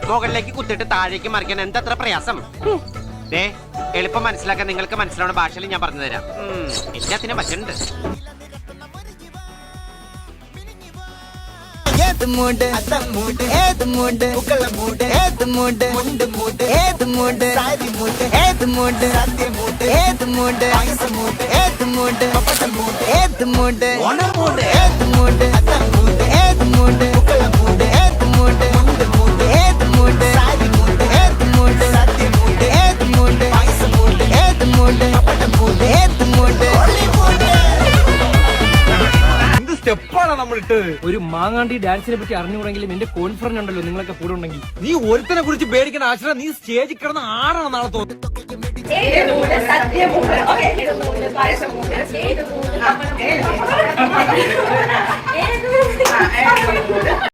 മുകളിലേക്ക് കുത്തിട്ട് താഴേക്ക് മറിക്കാൻ എന്തത്ര പ്രയാസം. ദേ എളുപ്പം മനസ്സിലാക്കാൻ നിങ്ങൾക്ക് മനസ്സിലാവുന്ന ഭാഷയിൽ ഞാൻ പറഞ്ഞു തരാം. എല്ലാത്തിനും പറ്റുന്നുണ്ട്. ഏത് മൂട് മൂട് ഏത് മൂട് ഉക്കള മൂട് ഏത് മൂട് മുണ്ട് മൂട് ഏത് മൂട് സാരി മൂട് ഏത് മൂട് സദ്യ മൂട് ഏത് മൂട് പായസ മൂട് ഏത് മൂട് പപ്പട മൂട് ഏത് മൂട് ഓണ മൂട് ഏത് മൂട് അത്ത മൂട് ഏത് മൂട് ഉക്കള മൂട് ഏത് മൂട് മുണ്ട് മൂട് ഏത് മൂട് സാരി മൂട് ഏത് മൂട് സദ്യ മൂട് ഏത് മൂട് പായസ മൂട് ഏത് മൂട് പപ്പട മൂട് ഏത് മൂട് സ്റ്റെപ്പാണ് നമ്മൾ ഇട്ടത്. ഒരു മാങ്ങാണ്ടി ഡാൻസിനെ പറ്റി അറിഞ്ഞുകൂടെങ്കിലും എന്റെ കോൺഫിഡൻസ് ഉണ്ടല്ലോ നിങ്ങളൊക്കെ കൂടെ ഉണ്ടെങ്കിൽ. നീ ഒരുത്തനെ കുറിച്ച് പേടിക്കുന്ന ആശ്ര നീ സ്റ്റേജിൽ കിടന്ന് ആടണം നാളെ തോന്നുന്നു.